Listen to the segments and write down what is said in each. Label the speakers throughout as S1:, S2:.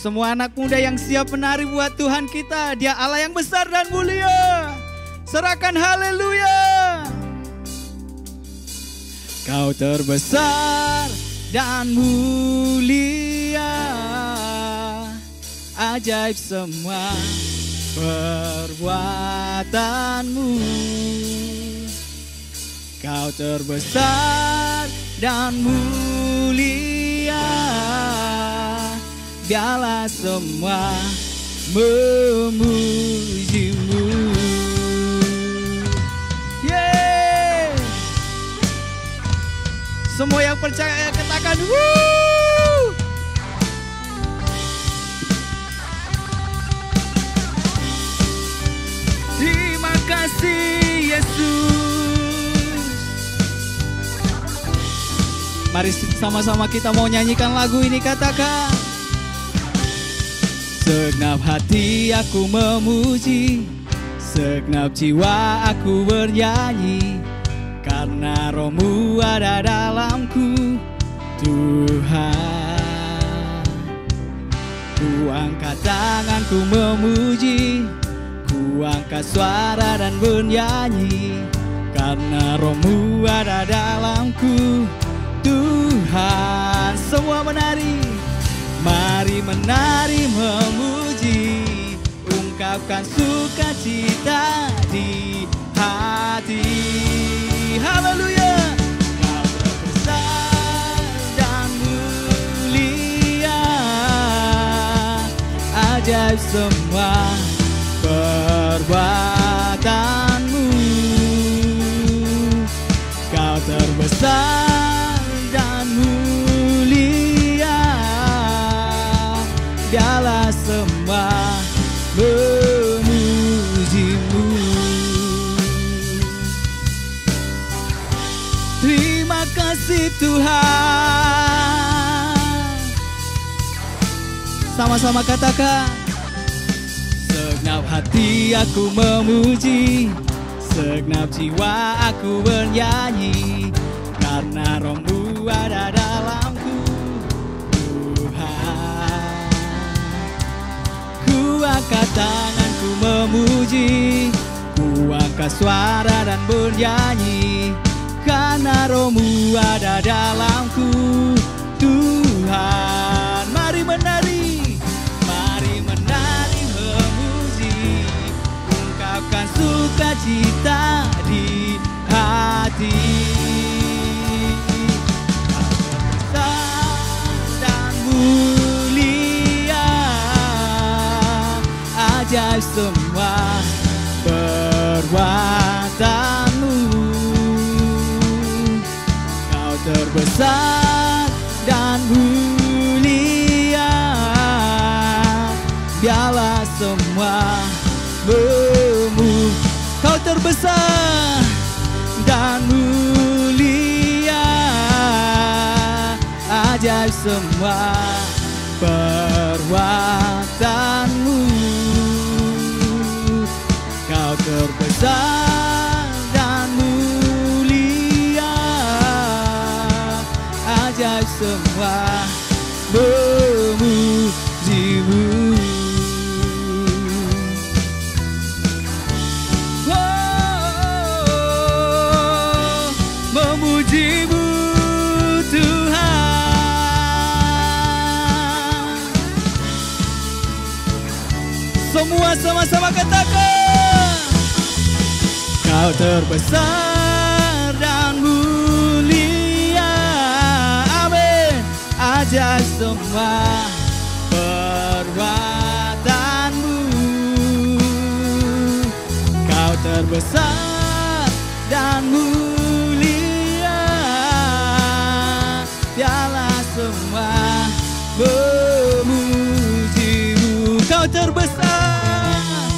S1: semua anak muda yang siap menari buat Tuhan kita. Dia Allah yang besar dan mulia. Serahkan haleluya. Kau terbesar dan mulia, ajaib semua perbuatanmu. Kau terbesar dan mulia, biarlah semua memujimu. Yeay. Semua yang percaya katakan wuh. Terima kasih Yesus. Mari sama-sama kita mau nyanyikan lagu ini, katakan. Segenap hati aku memuji, segenap jiwa aku bernyanyi, karena Roh-Mu ada dalamku, Tuhan. Ku angkat tanganku memuji, ku angkat suara dan bernyanyi, karena Roh-Mu ada dalamku, Tuhan. Semua menari, mari menari memuji, ungkapkan sukacita di hati. Haleluya. Kau terbesar dan mulia, ajaib semua perbuatanmu. Kau terbesar dan mulia, biarlah semua memujimu. Terima kasih Tuhan. Sama-sama katakan. Segenap hati aku memuji, segenap jiwa aku bernyanyi, karena Roh-Mu ada dalamku, Tuhan. Ku angkat tanganku memuji, ku angkat suara dan bernyanyi, karena Roh-Mu ada dalamku, Tuhan. Mari menari, mari menari memuji, ungkapkan sukacita di hati. Dan mulia, ajaib semua perbuatanmu. Kau terbesar dan mulia, biarlah semua memuji. Kau terbesar dan mulia, ajaib semua perbuatanmu. Kau terbesar dan mulia, ajaib semua memujimu. Memujimu Tuhan. Semua sama-sama katakan. Kau terbesar dan mulia, amin. Ajaib semua perbuatanmu. Kau terbesar dan mulia, biarlah semua memujimu. Kau terbesar,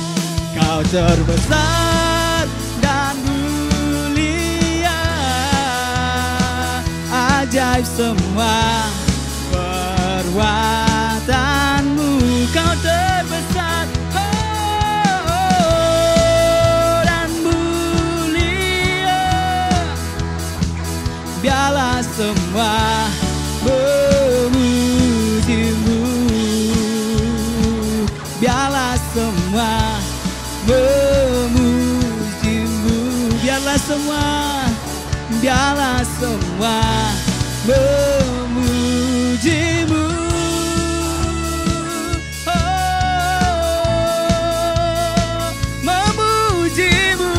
S1: kau terbesar dan mulia, ajaib semua perbuatanmu. Kau terbesar, dan mulia, biarlah semua memujimu. biarlah semua memujimu. Memujimu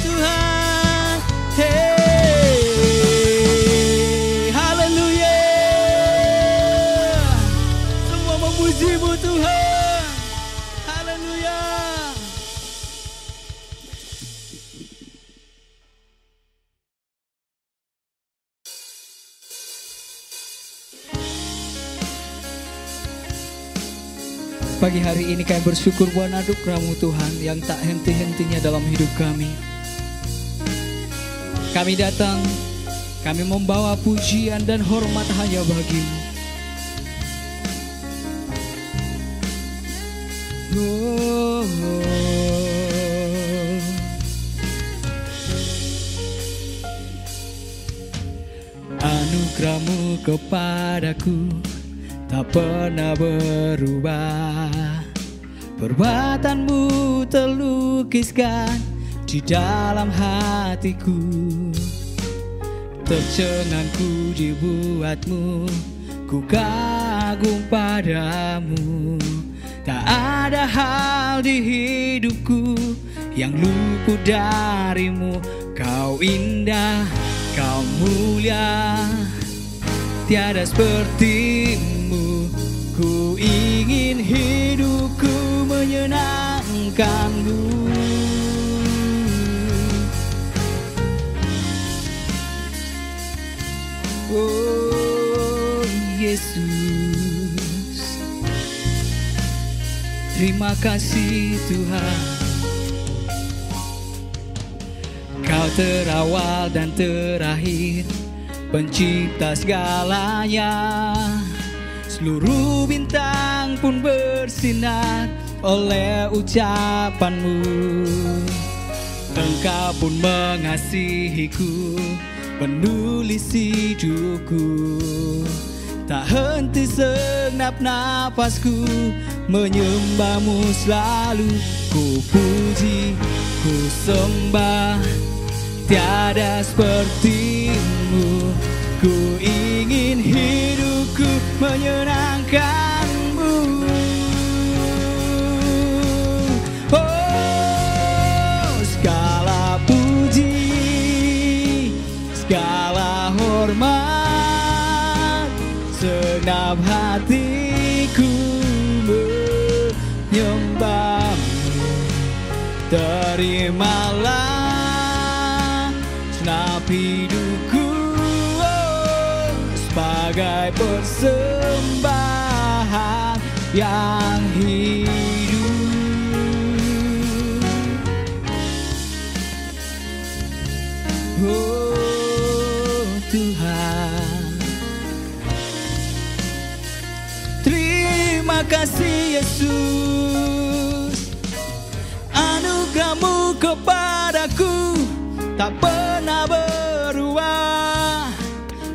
S1: Tuhan. Hey, haleluya. Semua memujimu Tuhan. Haleluya. Pagi hari ini kami bersyukur buat anugerah-Mu Tuhan yang tak henti-hentinya dalam hidup kami. Kami datang, kami membawa pujian dan hormat hanya bagi-Mu. Oh, oh. Anugerah-Mu kepadaku tak pernah berubah. Perbuatan-Mu terlukiskan di dalam hatiku. Tercengangku dibuat-Mu, ku kagum padamu. Tak ada hal di hidupku yang luput dari-Mu. Kau indah, Kau mulia, tiada seperti-Mu. Ku ingin hidupku menyenangkan-Mu. Oh Yesus, terima kasih Tuhan. Kau terawal dan terakhir, pencipta segalanya. Seluruh bintang pun bersinar oleh ucapan-Mu. Engkau pun mengasihiku, penulis hidupku. Tak henti segenap napasku menyembah-Mu selalu. Ku puji, ku sembah, tiada seperti-Mu. Ku ingin hidupku menyenangkan-Mu. Oh, segala puji, segala hormat, segenap hatiku menyembah-Mu. Terimalah segenap hidupku sebagai persembahan yang hidup. Oh Tuhan, terima kasih Yesus. Anugerah-Mu kepadaku tak pernah berubah.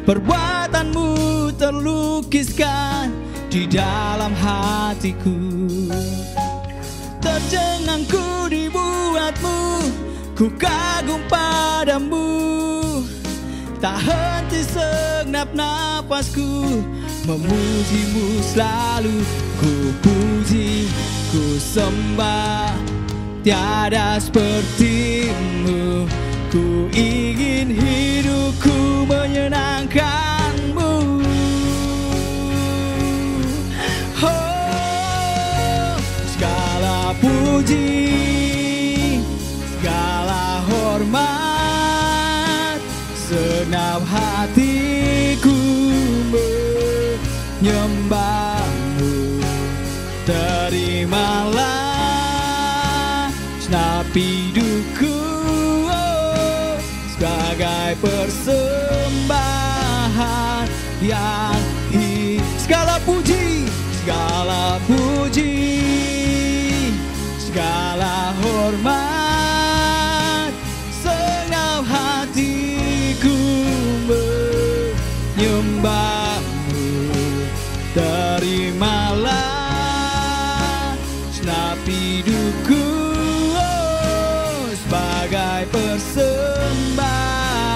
S1: Perbuatan-Mu terlukiskan di dalam hatiku. Tercengangku dibuat-Mu, ku kagum padamu. Tak henti segenap napasku memuji-Mu selalu. Ku puji, ku sembah, tiada seperti-Mu. Ku ingin hidupku menyenangkan-Mu. Oh, segala puji, segala hormat, segenap hatiku menyembah-Mu. Terimalah segenap hidupku sebagai persembahan yang segala puji, segala puji, segala hormat, segenap hatiku menyembah-Mu. Terimalah segenap hidupku sebagai persembahan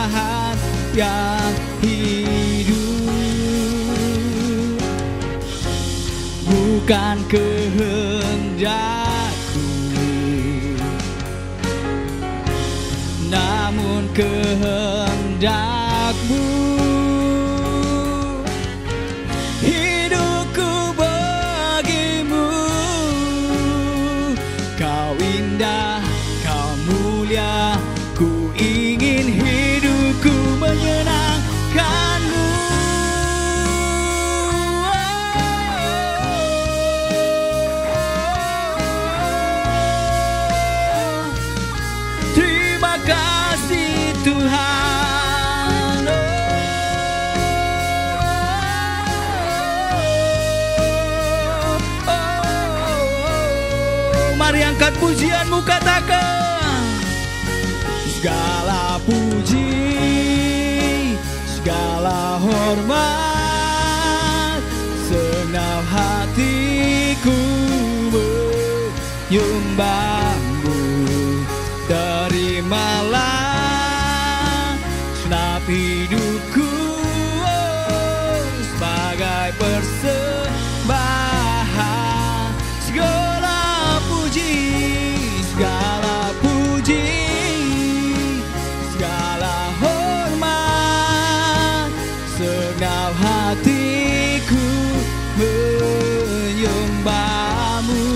S1: kehendakku, namun kehendakmu. Hidupku bagimu, kau indah, kau mulia, ku ingin hidupku menyenangkanmu. Terima kasih Tuhan. Mari angkat pujianmu, katakan segala puji, segala hormat, senang hatiku menyembahmu. Terimalah senap hidupku sebagai persembahan. Segala puji, segala puji, segala hormat, senap hatiku menyembahmu.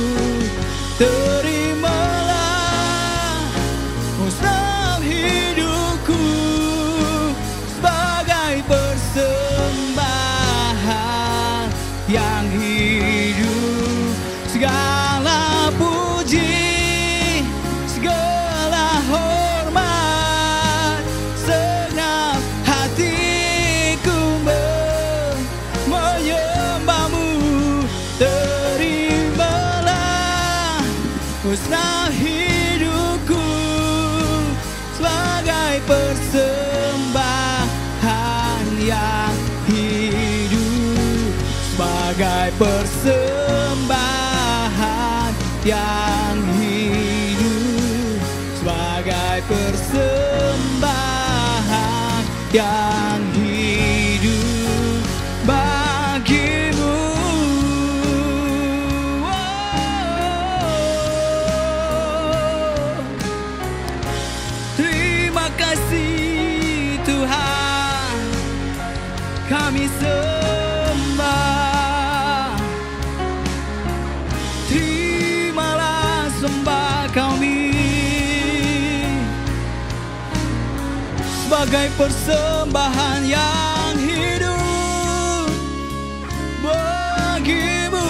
S1: Terimalah senap hidupku sebagai persembahan yang hidup. Segala puji, segala hormat, senap hatiku menyembahmu. Terimalah senap hidupku sebagai persembahan yang hidup, sebagai persembahan yang hidup, sebagai persembahan yang hidup bagimu. Terima kasih Tuhan, kami sembah. Terimalah sembah kami sebagai persembahan yang hidup bagimu.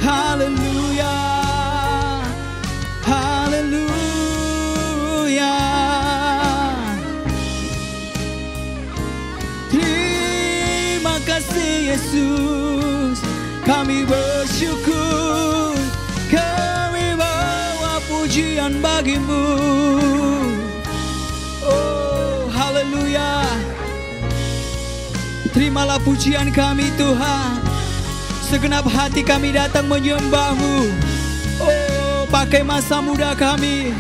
S1: Haleluya, haleluya. Terima kasih Yesus, kami bersyukur, kami bawa pujian bagimu. Oh, haleluya. Terimalah pujian kami Tuhan. Segenap hati kami datang menyembahmu. Oh, pakai masa muda kami,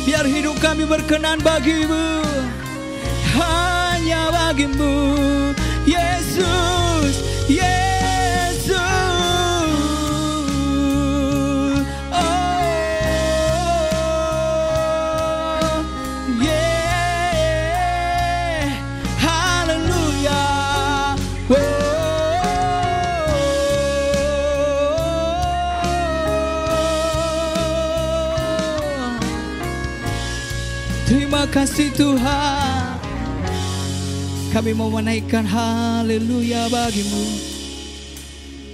S1: biar hidup kami berkenan bagimu. Hanya bagimu Yesus, Yesus. Oh, yeah. Haleluya. Oh. Terima kasih Tuhan, kami mau menaikkan haleluya bagimu.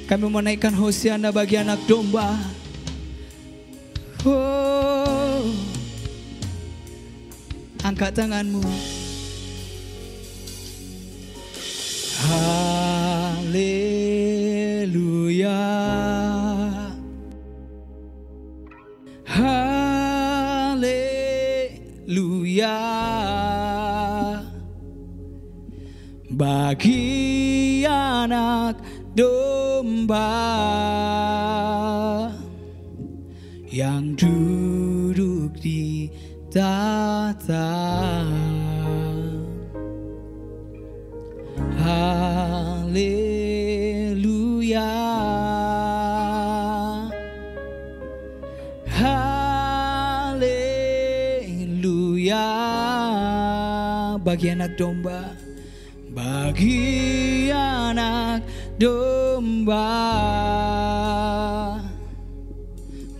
S1: Kami mau menaikkan hosiana bagi anak domba. Oh, angkat tanganmu. Haleluya, haleluya. Bagi anak domba yang duduk di tahta. bagi anak domba, bagi anak domba,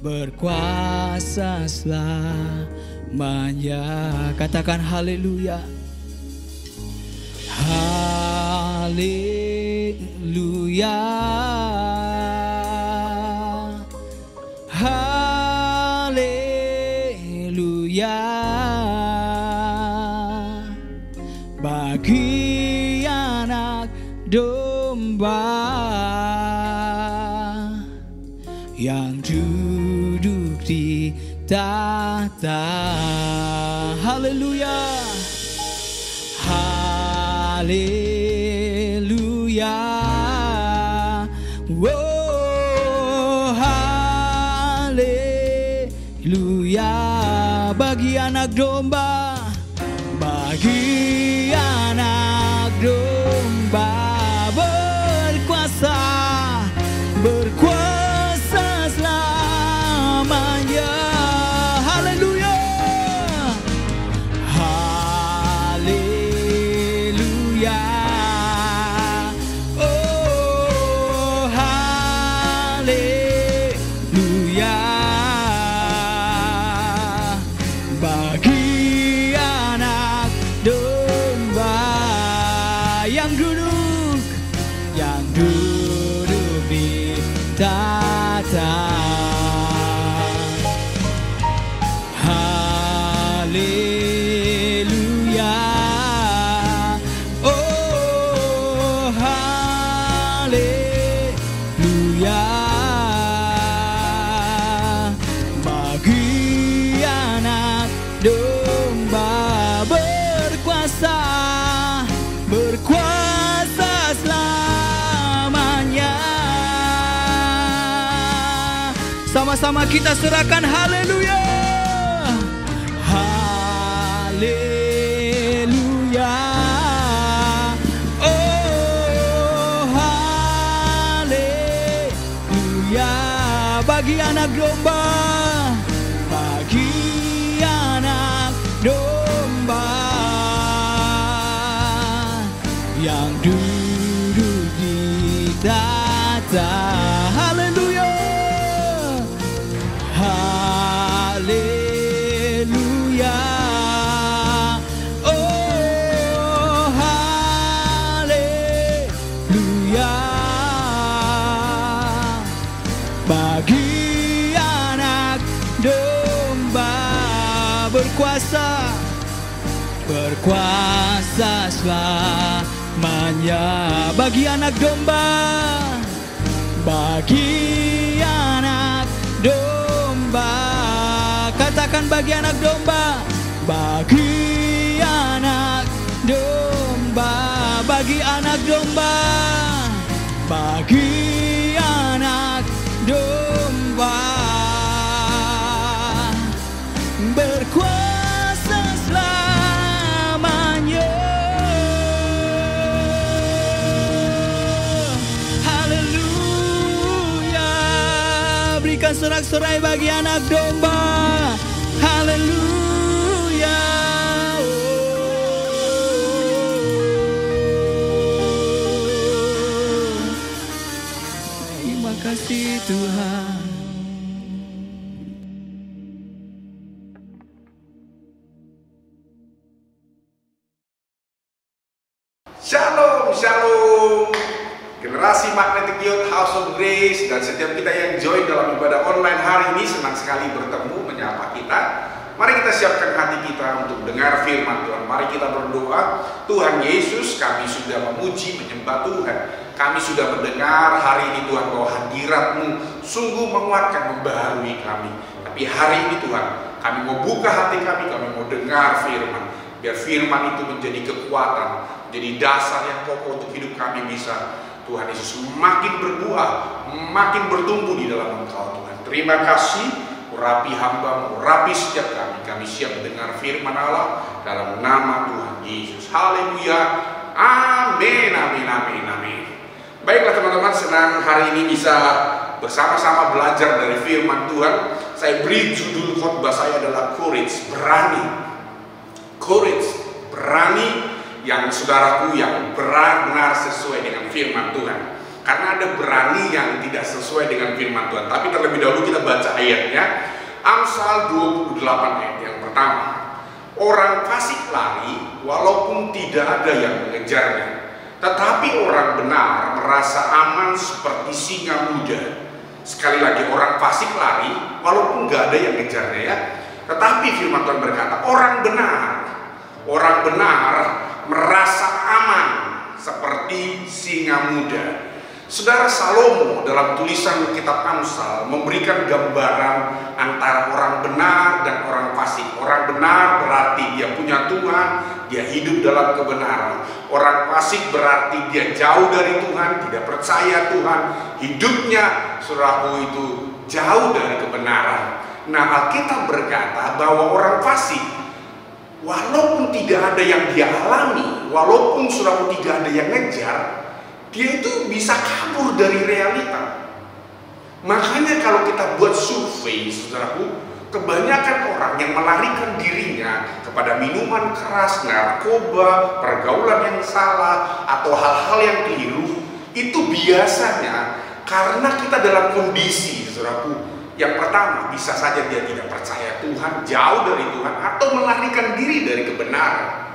S1: berkuasa selamanya. Katakan haleluya. Haleluya. Haleluya. Bagi anak domba yang duduk di tahta. Haleluya. Haleluya. Oh, haleluya. Bagi anak domba, bagi anak domba, berkuasa, berkuasa selamanya. Haleluya. Haleluya. Oh, haleluya. Bagi anak domba yang duduk di tahta. Haleluya. Oh, haleluya. Bagi anak domba, berkuasa, berkuasa selamanya. Sama-sama kita serahkan haleluya. Haleluya. Oh, haleluya. Bagi anak domba, bagi anak domba yang duduk di tahta. Haleluya. Haleluya. Oh, haleluya. Bagi anak domba, berkuasa, berkuasa selamanya. Bagi anak domba, bagi anak domba. Katakan bagi anak domba, bagi anak domba, bagi anak domba, bagi anak domba, berkuasa selamanya. Haleluya. Berikan sorak-sorai bagi anak domba. Haleluya. Terima kasih Tuhan.
S2: Shalom, shalom. Generasi Magnetic Youth House of Grace dan setiap kita yang join dalam ibadah online hari ini, senang sekali bertemu menyapa kita. Mari kita siapkan hati kita untuk dengar firman Tuhan. Mari kita berdoa. Tuhan Yesus, kami sudah memuji, menyembah Tuhan. Kami sudah mendengar hari ini Tuhan bahwa hadirat-Mu sungguh menguatkan, membaharui kami. Tapi hari ini Tuhan, kami mau buka hati kami mau dengar firman. Biar firman itu menjadi kekuatan, menjadi dasar yang kokoh untuk hidup kami bisa, Tuhan Yesus, makin berbuah, makin bertumbuh di dalam Engkau Tuhan. Terima kasih, urapi hamba, urapi setiap kami. Kami siap mendengar firman Allah dalam nama Tuhan Yesus. Haleluya. Amin, amin, amin, amin. Baiklah teman-teman, senang hari ini bisa bersama-sama belajar dari firman Tuhan. Saya beri judul khotbah saya adalah Courage, berani. Courage, berani yang saudaraku yang benar-benar sesuai dengan firman Tuhan. Karena ada berani yang tidak sesuai dengan firman Tuhan. Tapi terlebih dahulu kita baca ayatnya. Amsal 28 ayat yang pertama. Orang fasik lari walaupun tidak ada yang mengejarnya, tetapi orang benar merasa aman seperti singa muda. Sekali lagi, orang fasik lari walaupun gak ada yang ngejarnya ya. Tetapi firman Tuhan berkata, orang benar merasa aman seperti singa muda. Saudara, Salomo dalam tulisan kitab Amsal memberikan gambaran antara orang benar dan orang fasik. Orang benar berarti dia punya Tuhan, dia hidup dalam kebenaran. Orang fasik berarti dia jauh dari Tuhan, tidak percaya Tuhan, hidupnya saudaraku itu jauh dari kebenaran. Nah, Alkitab berkata bahwa orang fasik walaupun tidak ada yang dia alami, walaupun saudaraku tidak ada yang ngejar, dia itu bisa kabur dari realita. Makanya kalau kita buat survei, saudaraku, kebanyakan orang yang melarikan dirinya kepada minuman keras, narkoba, pergaulan yang salah, atau hal-hal yang keliru, itu biasanya karena kita dalam kondisi, saudaraku, yang pertama bisa saja dia tidak percaya Tuhan, jauh dari Tuhan, atau melarikan diri dari kebenaran,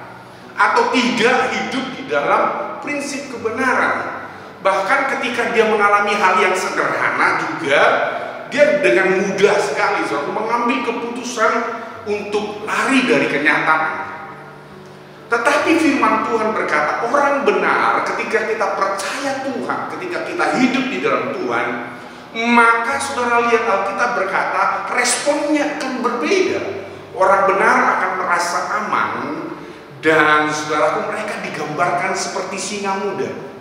S2: atau tidak hidup di dalam prinsip kebenaran. Bahkan ketika dia mengalami hal yang sederhana juga, dia dengan mudah sekali mengambil keputusan untuk lari dari kenyataan. Tetapi firman Tuhan berkata, orang benar ketika kita percaya Tuhan, ketika kita hidup di dalam Tuhan, maka saudara lihat Alkitab berkata responnya akan berbeda. Orang benar akan merasa aman. Dan saudaraku, mereka digambarkan seperti singa muda.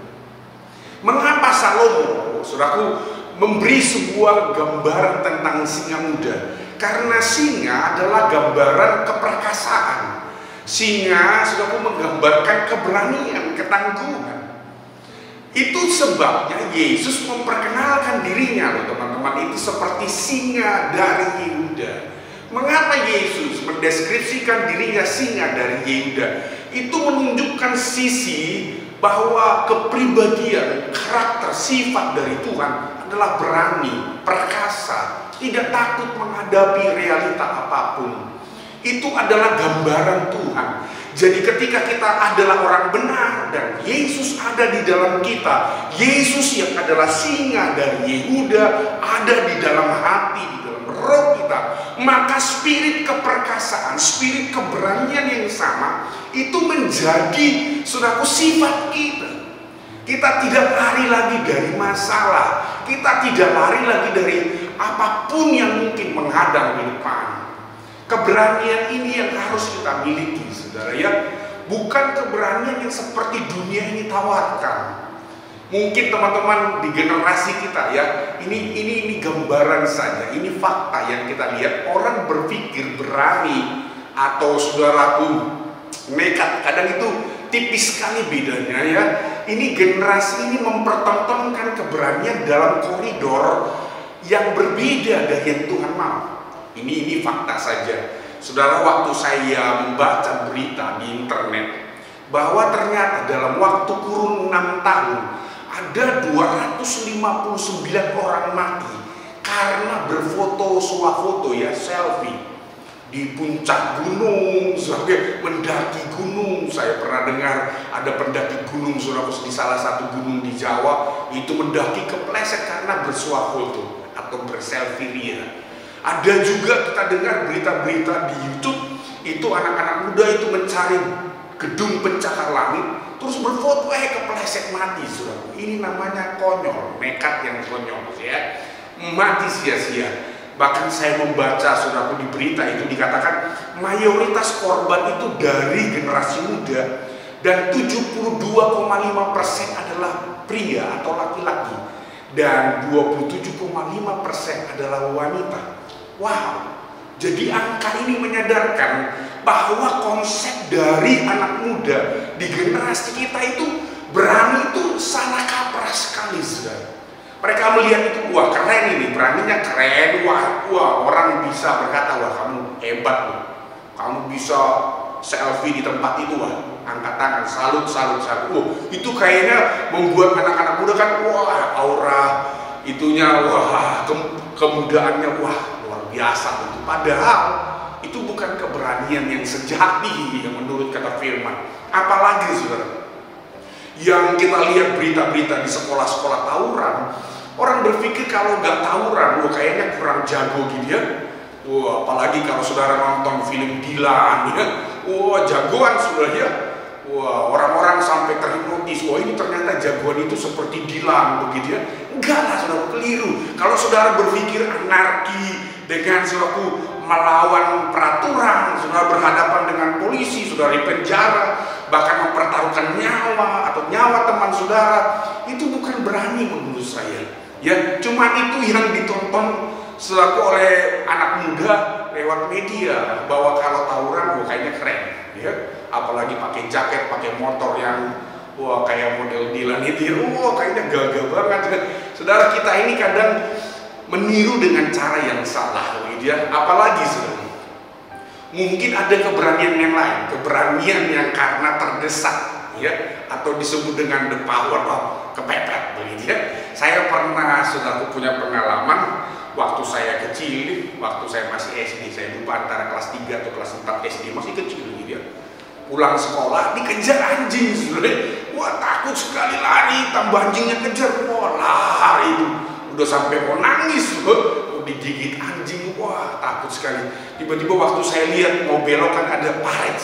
S2: Mengapa Salomo, saudaraku, memberi sebuah gambaran tentang singa muda? Karena singa adalah gambaran keperkasaan. Singa, saudaraku, menggambarkan keberanian, ketangguhan. Itu sebabnya Yesus memperkenalkan dirinya, loh teman-teman, itu seperti singa dari Yehuda. Mengapa Yesus mendeskripsikan dirinya singa dari Yehuda? Itu menunjukkan sisi bahwa kepribadian, karakter, sifat dari Tuhan adalah berani, perkasa, tidak takut menghadapi realita apapun. Itu adalah gambaran Tuhan. Jadi ketika kita adalah orang benar dan Yesus ada di dalam kita, Yesus yang adalah singa dari Yehuda ada di dalam hati, di dalam roh kita, maka spirit keperkasaan, spirit keberanian yang sama itu menjadi saudaraku sifat kita. Kita tidak lari lagi dari masalah, kita tidak lari lagi dari apapun yang mungkin menghadang di depan. Keberanian ini yang harus kita miliki, saudara ya. Bukan keberanian yang seperti dunia ini tawarkan. Mungkin teman-teman di generasi kita ya, ini gambaran saja, ini fakta yang kita lihat. Orang berpikir berani atau saudaraku nekat, kadang itu tipis sekali bedanya ya. Ini generasi ini mempertontonkan keberanian dalam koridor yang berbeda dari yang Tuhan mau. Ini fakta saja. Saudara, waktu saya membaca berita di internet bahwa ternyata dalam waktu kurun 6 tahun ada 259 orang mati karena berfoto swafoto ya, selfie di puncak gunung, sebagai mendaki gunung. Saya pernah dengar ada pendaki gunung di salah satu gunung di Jawa itu mendaki kepleset karena bersuah foto atau berselfie ria. Ada juga kita dengar berita-berita di YouTube itu anak-anak muda itu mencari gedung pencakar langit terus berfoto kepleset mati. Ini namanya konyol, nekat yang konyol ya, mati sia-sia. Bahkan saya membaca saudaraku di berita itu dikatakan mayoritas korban itu dari generasi muda dan 72,5% adalah pria atau laki-laki dan 27,5% adalah wanita. Wow, jadi angka ini menyadarkan bahwa konsep dari anak muda di generasi kita itu berani itu salah kaprah sekali, saudara. Mereka melihat itu, wah keren ini, beraninya keren, wah orang bisa berkata, wah kamu hebat loh, kamu bisa selfie di tempat itu, angkat tangan, salut. Itu kayaknya membuat anak-anak muda kan, wah, aura itunya, wah, kemudaannya, wah, luar biasa itu. Padahal itu bukan keberanian yang sejati yang menurut kata firman. Apalagi saudara, yang kita lihat berita-berita di sekolah-sekolah tawuran, orang berpikir kalau nggak tawuran, wah, kayaknya kurang jago gitu ya. Wah, apalagi kalau saudara nonton film Dilan ya, wah, jagoan saudara ya. Wah, orang-orang sampai terhipnotis, wah, ini ternyata jagoan itu seperti Dilan begitu ya. Enggak lah saudara, keliru. Kalau saudara berpikir anarki dengan suatu melawan peraturan, saudara berhadapan dengan polisi, saudara di penjara, bahkan mempertaruhkan nyawa atau nyawa teman saudara, itu bukan berani menurut saya. Ya, cuma itu yang ditonton selaku oleh anak muda lewat media, bahwa kalau tawuran, wah, kayaknya keren, ya. Apalagi pakai jaket, pakai motor yang, wah, kayak model Dilan itu, wah, kayaknya gagah banget. Saudara, kita ini kadang meniru dengan cara yang salah, gitu ya. Apalagi saudara, mungkin ada keberanian yang lain, keberanian yang karena terdesak, ya, atau disebut dengan the power of kepepet, begitu ya. Saya pernah, saudara, punya pengalaman waktu saya kecil, waktu saya masih SD, saya lupa antara kelas 3 atau kelas 4 SD, masih kecil gitu ya. Pulang sekolah dikejar anjing, saudara. Wah, takut sekali, lari, tambah anjingnya kejar, wah, lari itu. Udah sampai mau nangis, digigit anjing, wah, takut sekali. Tiba-tiba waktu saya lihat mau belok kan ada paret,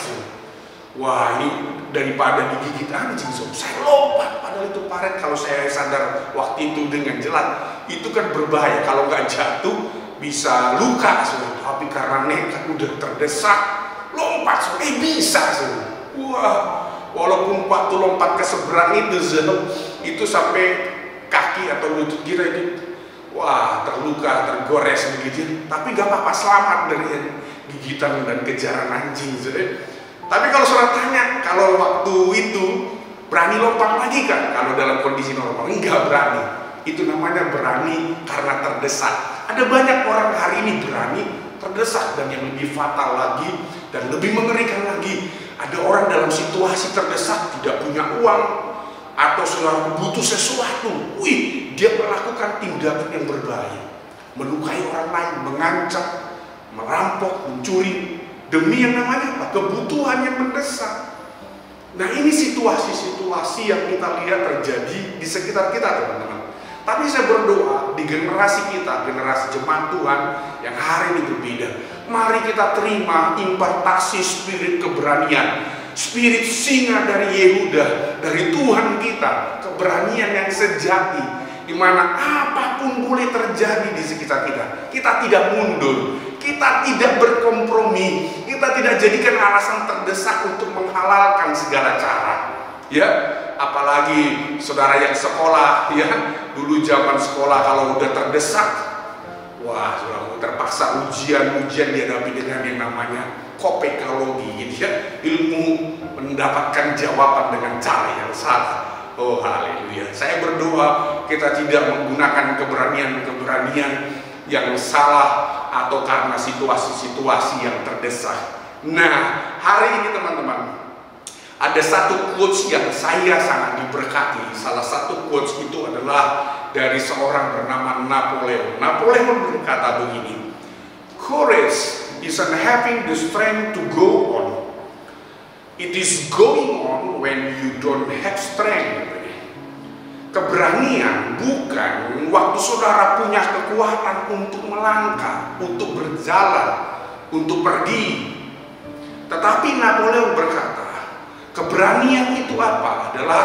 S2: wah, ini daripada digigit anjing, saya lompat. Padahal itu paret, kalau saya sadar waktu itu dengan jelas, itu kan berbahaya. Kalau nggak jatuh bisa luka, tapi karena nekat udah terdesak, lompat, bisa. Wah, walaupun waktu lompat ke seberang itu sampai kaki atau lutut kita itu, wah, terluka, tergores begitu. Tapi gak apa-apa, selamat dari gigitan dan kejaran anjing. Tapi kalau saudara tanya, kalau waktu itu berani lompat lagi kan? Kalau dalam kondisi normal, enggak berani. Itu namanya berani karena terdesak. Ada banyak orang hari ini berani terdesak, dan yang lebih fatal lagi dan lebih mengerikan lagi, ada orang dalam situasi terdesak, tidak punya uang, atau saudara butuh sesuatu, dia melakukan tindakan yang berbahaya, melukai orang lain, mengancam, merampok, mencuri, demi yang namanya kebutuhan yang mendesak. Nah, ini situasi-situasi yang kita lihat terjadi di sekitar kita, teman-teman. Tapi saya berdoa di generasi kita, generasi jemaat Tuhan yang hari ini berbeda, mari kita terima impartasi spirit keberanian, spirit singa dari Yehuda, dari Tuhan kita, keberanian yang sejati, di mana apapun boleh terjadi di sekitar kita, kita tidak mundur, kita tidak berkompromi, kita tidak jadikan alasan terdesak untuk menghalalkan segala cara, ya. Apalagi saudara yang sekolah, ya, dulu zaman sekolah kalau udah terdesak, wah, saudara terpaksa ujian dihadapi dengan yang namanya kopekologi, gitu ya, ilmu mendapatkan jawaban dengan cara yang salah. Oh, haleluya. Saya berdoa kita tidak menggunakan keberanian yang salah atau karena situasi-situasi yang terdesak. Nah, hari ini teman-teman, ada satu quotes yang saya sangat diberkati. Salah satu quotes itu adalah dari seorang bernama Napoleon. Napoleon berkata begini, "Courage isn't having the strength to go on. It is going on when you don't have strength." Keberanian bukan waktu saudara punya kekuatan untuk melangkah, untuk berjalan, untuk pergi. Tetapi Napoleon berkata, keberanian itu apa? Adalah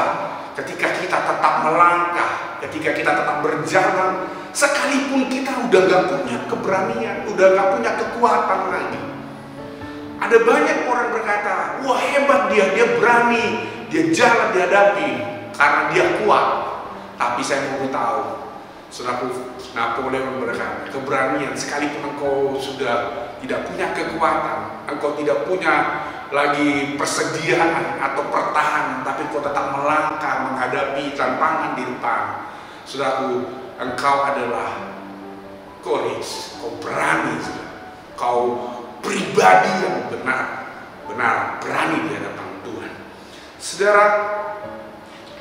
S2: ketika kita tetap melangkah, ketika kita tetap berjalan, sekalipun kita udah gak punya keberanian, udah gak punya kekuatan lagi. Ada banyak orang berkata, wah, hebat dia berani, dia jalan dihadapi karena dia kuat. Tapi saya mau tahu, saudaraku, Napoleon berkata, keberanian sekalipun engkau sudah tidak punya kekuatan, engkau tidak punya lagi persediaan atau pertahanan, tapi kau tetap melangkah menghadapi tantangan di depan, saudaraku, engkau adalah courage, kau berani, kau pribadi yang benar. benar berani di hadapan Tuhan. Saudara,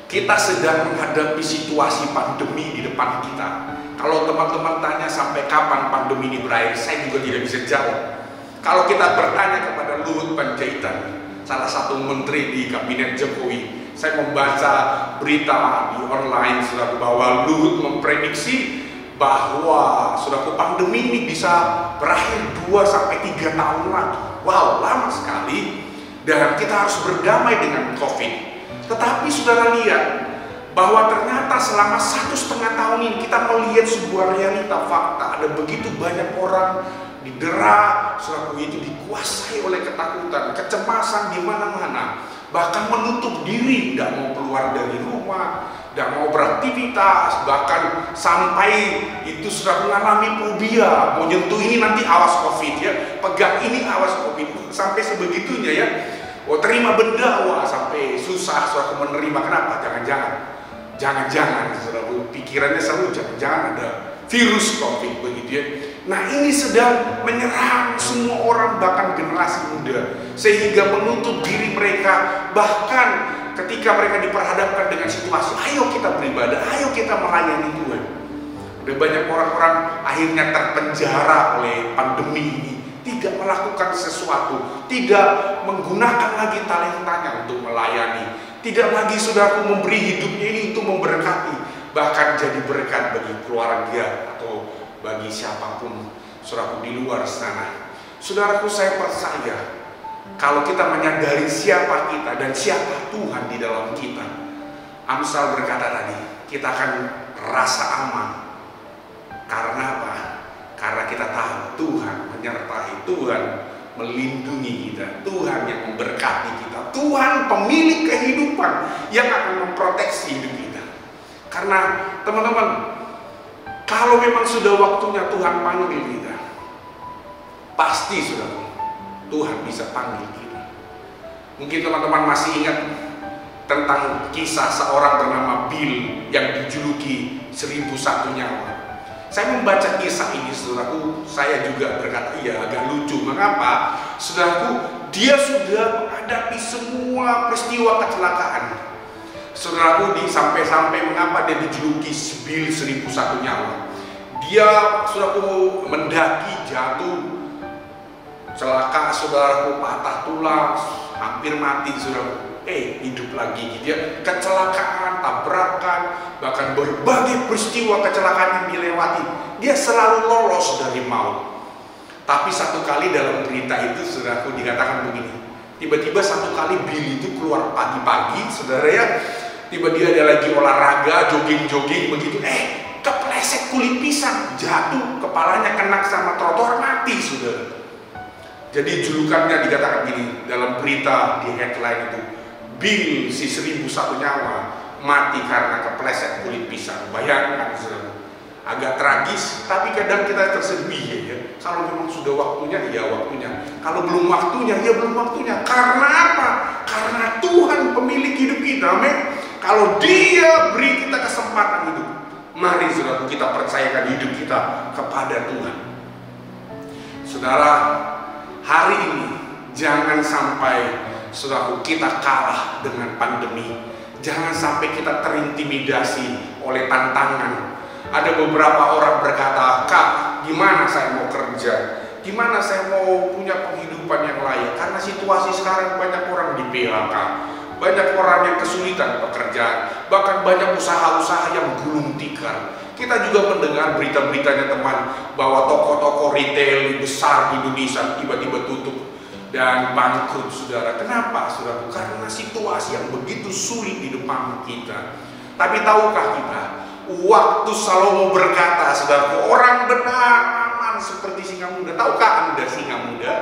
S2: kita sedang menghadapi situasi pandemi di depan kita. Kalau teman-teman tanya sampai kapan pandemi ini berakhir, saya juga tidak bisa jawab. Kalau kita bertanya kepada Luhut Panjaitan, salah satu menteri di kabinet Jokowi, saya membaca berita di online, saudara, bahwa Luhut memprediksi bahwa saudara, pandemi ini bisa berakhir 2-3 tahun lagi. Wow, lama sekali. Dan kita harus berdamai dengan COVID. Tetapi saudara lihat bahwa ternyata selama 1,5 tahun ini kita melihat sebuah realita fakta. Ada begitu banyak orang didera, saudara, itu dikuasai oleh ketakutan, kecemasan di mana-mana. Bahkan menutup diri, tidak mau keluar dari rumah, tidak mau beraktivitas, bahkan sampai itu sudah mengalami fobia. Mau nyentuh ini nanti awas COVID ya, pegang ini awas COVID, sampai sebegitunya ya. Oh, terima benda, wah sampai susah suatu menerima. Kenapa? Jangan-jangan saudara, pikirannya selalu jangan-jangan ada virus COVID begitu ya. Nah, ini sedang menyerang semua orang, bahkan generasi muda, sehingga menutup diri mereka. Bahkan ketika mereka diperhadapkan dengan situasi, ayo kita beribadah, ayo kita melayani Tuhan. Ada banyak orang-orang akhirnya terpenjara oleh pandemi ini, tidak melakukan sesuatu, tidak menggunakan lagi talentanya untuk melayani, tidak lagi saudaraku memberi hidupnya ini untuk memberkati, bahkan jadi berkat bagi keluarga atau bagi siapapun saudaraku di luar sana. Saudaraku, saya percaya kalau kita menyadari siapa kita dan siapa Tuhan di dalam kita, Amsal berkata tadi, kita akan rasa aman. Karena apa? Karena kita tahu Tuhan menyertai, Tuhan melindungi kita, Tuhan yang memberkati kita, Tuhan pemilik kehidupan yang akan memproteksi hidup kita. Karena teman-teman, kalau memang sudah waktunya Tuhan panggil kita, pasti sudah Tuhan bisa panggil kita. Mungkin teman-teman masih ingat tentang kisah seorang bernama Bill yang dijuluki 1001 nyawa. Saya membaca kisah ini, saudaraku, saya juga berkata, iya agak lucu. Mengapa? Saudaraku, dia sudah menghadapi semua peristiwa kecelakaan. Saudaraku, sampai-sampai mengapa dia dijuluki Bill 1001 nyawa. Dia, saudaraku, mendaki, jatuh, celaka, saudaraku, patah tulang, hampir mati, saudaraku. Hidup lagi gitu ya. Kecelakaan, tabrakan, bahkan berbagai peristiwa kecelakaan yang dilewati, dia selalu lolos dari maut. Tapi satu kali dalam berita itu, saudaraku, dikatakan begini, tiba-tiba satu kali Bill itu keluar pagi-pagi, saudara ya, tiba-tiba dia lagi olahraga, jogging-jogging begitu, kepleset kulit pisang, jatuh, kepalanya kena sama trotoar, mati, saudara. Jadi julukannya dikatakan gini dalam berita di headline itu, Bill si 1001 nyawa mati karena kepleset kulit pisang. Bayangkan, saudara, agak tragis, tapi kadang kita tersedih ya. Kalau memang sudah waktunya, ya waktunya. Kalau belum waktunya, ya belum waktunya. Karena apa? Karena Tuhan pemilik hidup kita, amin. Kalau Dia beri kita kesempatan hidup, mari saudara kita percayakan hidup kita kepada Tuhan. Saudara, hari ini jangan sampai saudara kita kalah dengan pandemi. Jangan sampai kita terintimidasi oleh tantangan. Ada beberapa orang berkata, Kak, gimana saya mau kerja? Gimana saya mau punya penghidupan yang layak? Karena situasi sekarang banyak orang di PHK, banyak orang yang kesulitan pekerjaan, bahkan banyak usaha-usaha yang gulung tikar. Kita juga mendengar berita-beritanya teman bahwa toko-toko retail besar di Indonesia tiba-tiba tutup dan bangkrut, saudara. Kenapa, saudara? Karena situasi yang begitu sulit di depan kita. Tapi tahukah kita, waktu Salomo berkata, saudara, orang benar aman seperti singa muda. Tahukah Anda singa muda?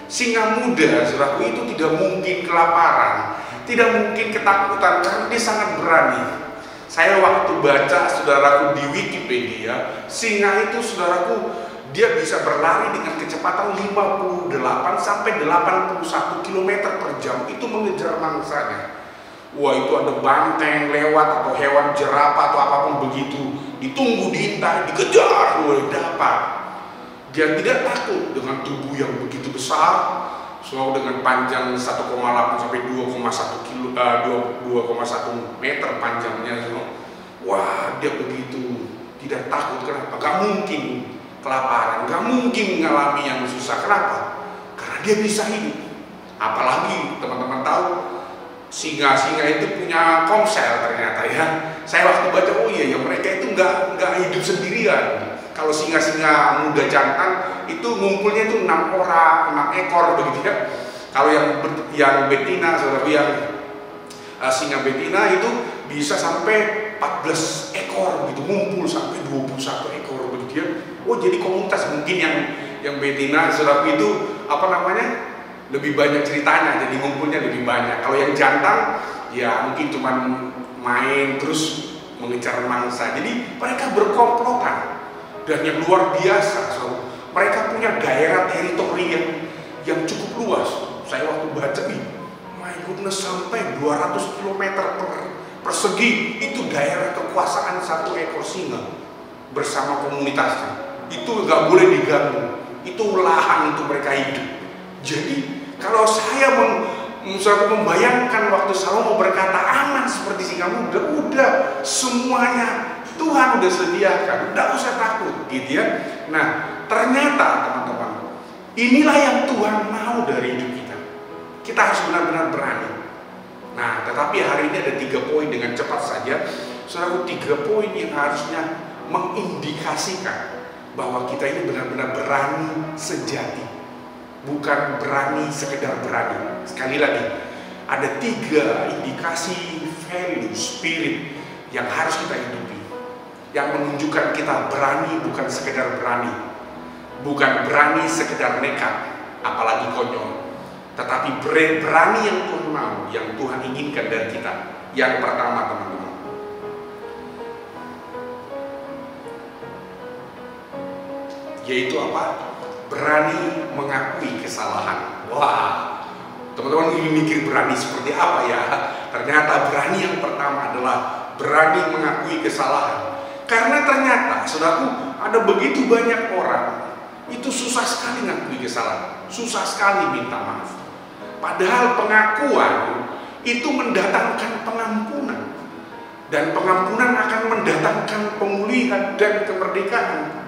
S2: Singa muda, saudara, itu tidak mungkin kelaparan, tidak mungkin ketakutan, karena dia sangat berani. Saya waktu baca, saudaraku, di Wikipedia, singa itu, saudaraku, dia bisa berlari dengan kecepatan 58 sampai 81 km per jam. Itu mengejar mangsanya. Wah, itu ada banteng lewat atau hewan jerapah atau apapun begitu, ditunggu, diintai, dikejar, dapat. Dia tidak takut dengan tubuh yang begitu besar, selalu dengan panjang 1,8 sampai 2,1 meter panjangnya. Wah, dia begitu tidak takut. Kenapa? Gak mungkin kelaparan, gak mungkin mengalami yang susah. Kenapa? Karena dia bisa hidup. Apalagi teman-teman tahu, singa-singa itu punya komsel ternyata ya. Saya waktu baca, oh iya ya, mereka itu nggak hidup sendirian. Kalau singa-singa muda jantan itu ngumpulnya itu 6 ekor begitu ya. Kalau yang betina, saudara, yang singa betina itu bisa sampai 14 ekor gitu, ngumpul sampai 21 ekor begitu ya. Oh, jadi komunitas. Mungkin yang betina, saudara, itu apa namanya, lebih banyak ceritanya, jadi ngumpulnya lebih banyak. Kalau yang jantan ya mungkin cuma main terus mengejar mangsa. Jadi mereka berkomplotan. Dan yang luar biasa, so, mereka punya daerah teritori yang cukup luas. Saya waktu baca, my goodness, sampai 200 km persegi itu daerah kekuasaan satu ekor singa bersama komunitasnya. Itu nggak boleh diganggu. Itu lahan untuk mereka hidup. Jadi kalau saya membayangkan waktu Salomo berkata aman seperti singa muda, udah semuanya Tuhan udah sediakan, udah usah takut gitu ya. Nah, ternyata teman-teman, inilah yang Tuhan mau dari hidup kita. Kita harus benar-benar berani. Nah, tetapi hari ini ada 3 poin dengan cepat saja. Saudaraku, 3 poin yang harusnya mengindikasikan bahwa kita ini benar-benar berani sejati, bukan berani sekedar berani. Sekali lagi, ada 3 indikasi value spirit yang harus kita hidupi, yang menunjukkan kita berani bukan sekedar berani, bukan berani sekedar nekat, apalagi konyol, tetapi berani yang Tuhan mau, yang Tuhan inginkan dari kita. Yang pertama, teman-teman, yaitu apa? Berani mengakui kesalahan. Wah, teman-teman ini mikir berani seperti apa ya? Ternyata berani yang pertama adalah berani mengakui kesalahan. Karena ternyata, saudaraku, ada begitu banyak orang itu susah sekali mengakui kesalahan, susah sekali minta maaf. Padahal pengakuan itu mendatangkan pengampunan, dan pengampunan akan mendatangkan pemulihan dan kemerdekaan.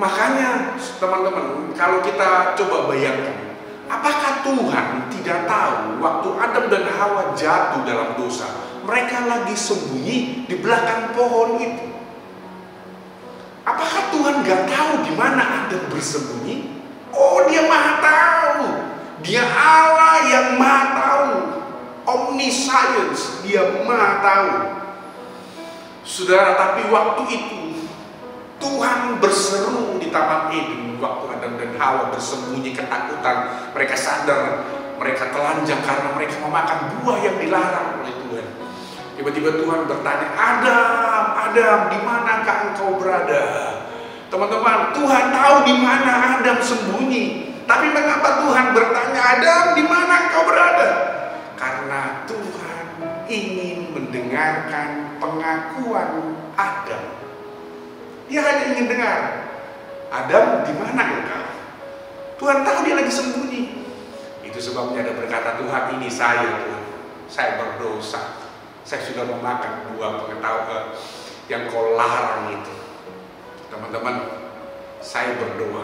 S2: Makanya teman-teman, kalau kita coba bayangkan, apakah Tuhan tidak tahu waktu Adam dan Hawa jatuh dalam dosa, mereka lagi sembunyi di belakang pohon itu? Apakah Tuhan gak tahu di mana Adam bersembunyi? Oh, dia maha tahu. Dia Allah yang maha tahu. Omniscience, dia maha tahu. Saudara, tapi waktu itu Tuhan berseru di Taman Eden waktu Adam dan Hawa bersembunyi ketakutan. Mereka sadar mereka telanjang karena mereka memakan buah yang dilarang oleh Tuhan. Tiba-tiba Tuhan bertanya, Adam, Adam, di manakah engkau berada? Teman-teman, Tuhan tahu di mana Adam sembunyi. Tapi mengapa Tuhan bertanya, Adam, di mana engkau berada? Karena Tuhan ingin mendengarkan pengakuan Adam. Dia hanya ingin dengar, Adam, di mana engkau? Tuhan tahu dia lagi sembunyi. Itu sebabnya ada berkata, Tuhan, ini saya, Tuhan. Saya berdosa. Saya sudah memakan buah pengetahuan yang kau larang itu. Teman-teman, saya berdoa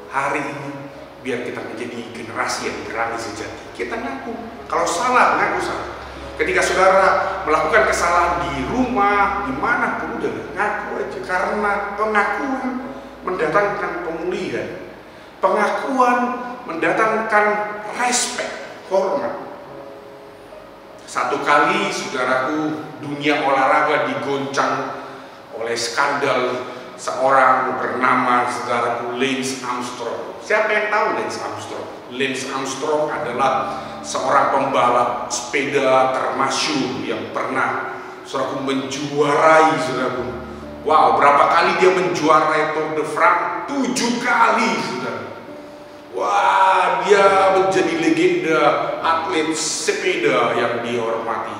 S2: hari ini biar kita menjadi generasi yang berani sejati. Kita ngaku, kalau salah ngaku salah. Ketika saudara melakukan kesalahan di rumah, dimanapun, udah ngaku aja. Karena pengakuan mendatangkan pemulihan, pengakuan mendatangkan respect, hormat. Satu kali, saudaraku, dunia olahraga digoncang oleh skandal seorang bernama, saudaraku, Lance Armstrong. Siapa yang tahu Lance Armstrong? Lance Armstrong adalah seorang pembalap sepeda termasyhur yang pernah, saudaraku, menjuarai, saudaraku. Wow, berapa kali dia menjuarai Tour de France? 7 kali, saudara. Wah, dia menjadi legenda atlet sepeda yang dihormati.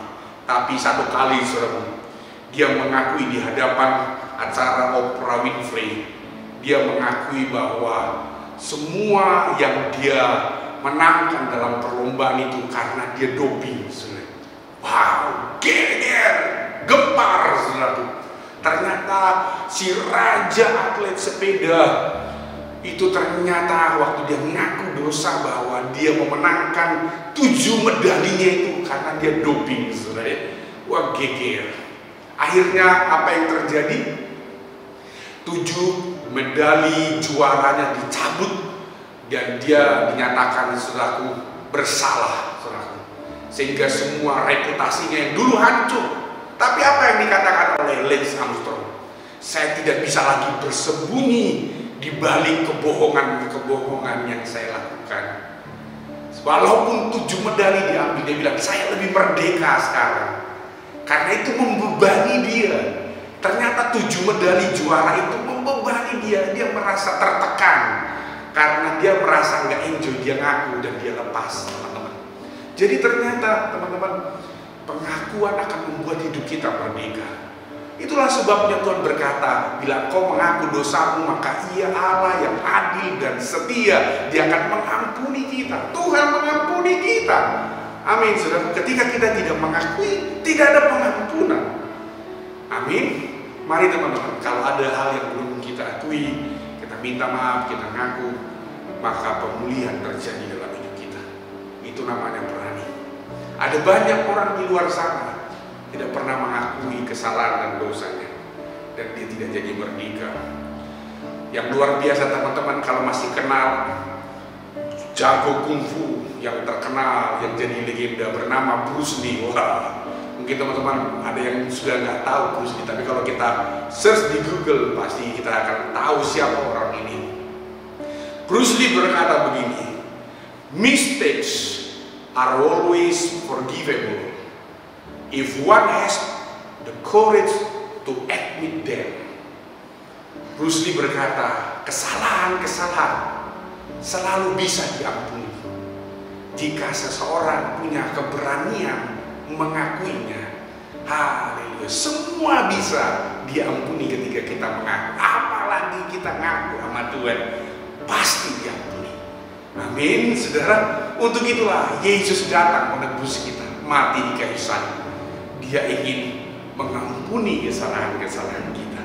S2: Tapi satu kali, saudara, dia mengakui di hadapan acara Oprah Winfrey, dia mengakui bahwa semua yang dia menangkan dalam perlombaan itu karena dia doping, saudara. Wow, geger, gempar, saudara. Ternyata si raja atlet sepeda itu ternyata waktu dia mengaku dosa bahwa dia memenangkan 7 medalinya itu karena dia doping, saudara. Wah, geger. Akhirnya apa yang terjadi? 7 medali juaranya dicabut dan dia dinyatakan, saudaraku, bersalah, saudaraku. Sehingga semua reputasinya yang dulu hancur. Tapi apa yang dikatakan oleh Lance Armstrong? Saya tidak bisa lagi bersembunyi di balik kebohongan-kebohongan yang saya lakukan. Walaupun 7 medali diambil, dia bilang saya lebih merdeka sekarang. Karena itu membebani dia. Ternyata 7 medali juara itu membebani dia. Dia merasa tertekan karena dia merasa nggak enjoy, dia ngaku dan dia lepas, teman-teman. Jadi ternyata, teman-teman, pengakuan akan membuat hidup kita merdeka. Itulah sebabnya Tuhan berkata, bila kau mengaku dosamu, maka Ia Allah yang adil dan setia. Dia akan mengampuni kita. Tuhan mengampuni kita. Amin, saudara. Ketika kita tidak mengakui, tidak ada pengampunan. Amin. Mari teman-teman, kalau ada hal yang belum kita akui, kita minta maaf, kita ngaku, maka pemulihan terjadi dalam hidup kita. Itu namanya berani. Ada banyak orang di luar sana tidak pernah mengakui kesalahan dan dosanya, dan dia tidak jadi merdeka. Yang luar biasa, teman-teman, kalau masih kenal jago kungfu yang terkenal, yang jadi legenda bernama Bruce Lee. Wah, mungkin teman-teman ada yang sudah nggak tahu Bruce Lee, tapi kalau kita search di Google pasti kita akan tahu siapa orang ini. Bruce Lee berkata begini, mistakes are always forgivable if one has the courage to admit them. Bruce Lee berkata, kesalahan-kesalahan selalu bisa diampuni jika seseorang punya keberanian mengakuinya. Haleluya, semua bisa diampuni ketika kita mengaku. Apalagi kita ngaku sama Tuhan, pasti diampuni. Amin, saudara. Untuk itulah Yesus datang menebus kita, mati di kayu salib. Dia ingin mengampuni kesalahan-kesalahan kita.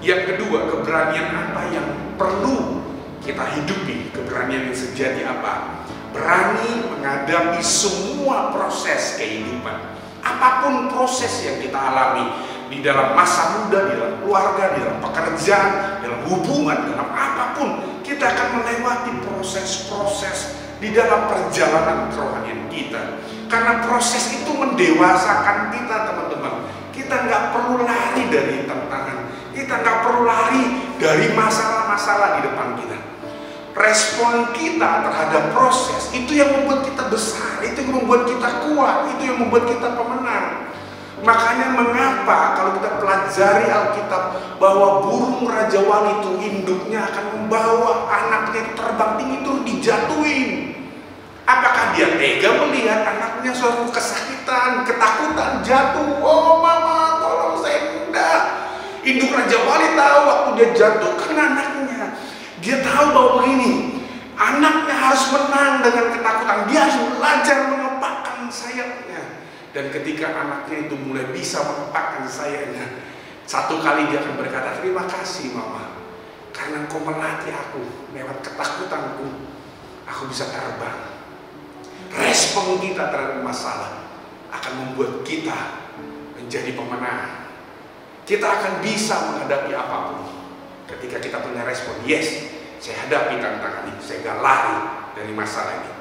S2: Yang kedua, keberanian apa yang perlu kita hidupi? Keberanian yang sejati apa? Berani menghadapi semua proses kehidupan. Apapun proses yang kita alami di dalam masa muda, di dalam keluarga, di dalam pekerjaan, dalam hubungan, dalam apapun, kita akan melewati proses-proses di dalam perjalanan kerohanian kita. Karena proses itu mendewasakan kita, teman-teman. Kita nggak perlu lari dari tantangan, kita nggak perlu lari dari masalah-masalah di depan kita. Respon kita terhadap proses itu yang membuat kita besar, itu yang membuat kita kuat, itu yang membuat kita pemenang. Makanya mengapa kalau kita pelajari Alkitab bahwa burung Raja Wali itu induknya akan membawa anaknya terbang tinggi terus dijatuhin. Apakah dia tega melihat anaknya suatu kesakitan, ketakutan, jatuh? Oh mama, tolong saya, enggak. Induk Raja Wali tahu waktu dia jatuh karena anaknya. Dia tahu bahwa begini, anaknya harus menang dengan ketakutan. Dia harus belajar mengepakkan sayapnya. Dan ketika anaknya itu mulai bisa mengepakkan sayapnya, satu kali dia akan berkata, terima kasih mama, karena engkau melatih aku lewat ketakutanku, aku bisa terbang. Respon kita terhadap masalah akan membuat kita menjadi pemenang. Kita akan bisa menghadapi apapun ketika kita punya respon, yes, saya hadapi tantangan ini, saya gak lari dari masalah ini.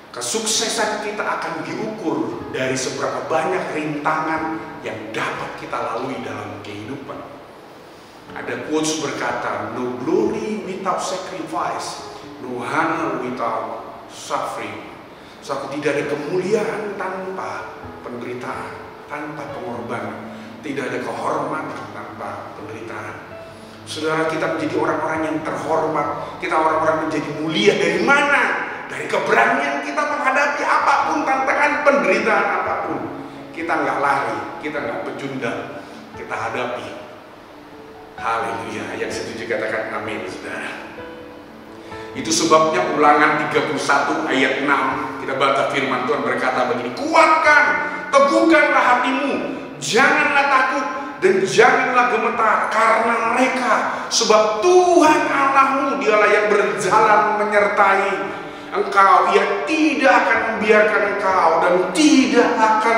S2: Kesuksesan kita akan diukur dari seberapa banyak rintangan yang dapat kita lalui dalam kehidupan. Ada quotes berkata, no glory without sacrifice, no honor without suffering. So, tidak ada kemuliaan tanpa penderitaan, tanpa pengorbanan. Tidak ada kehormatan tanpa penderitaan. Saudara, kita menjadi orang-orang yang terhormat, kita orang-orang menjadi mulia dari mana? Dari keberanian kita menghadapi apapun, tantangan, penderitaan apapun. Kita nggak lari, kita nggak pecundang, kita hadapi. Haleluya, yang setuju katakan amin, saudara. Itu sebabnya Ulangan 31 ayat 6 kita baca firman Tuhan berkata begini, kuatkan, teguhkanlah hatimu, janganlah takut dan janganlah gemetar karena mereka, sebab Tuhan Allahmu dialah yang berjalan menyertai engkau. Ia tidak akan membiarkan engkau dan tidak akan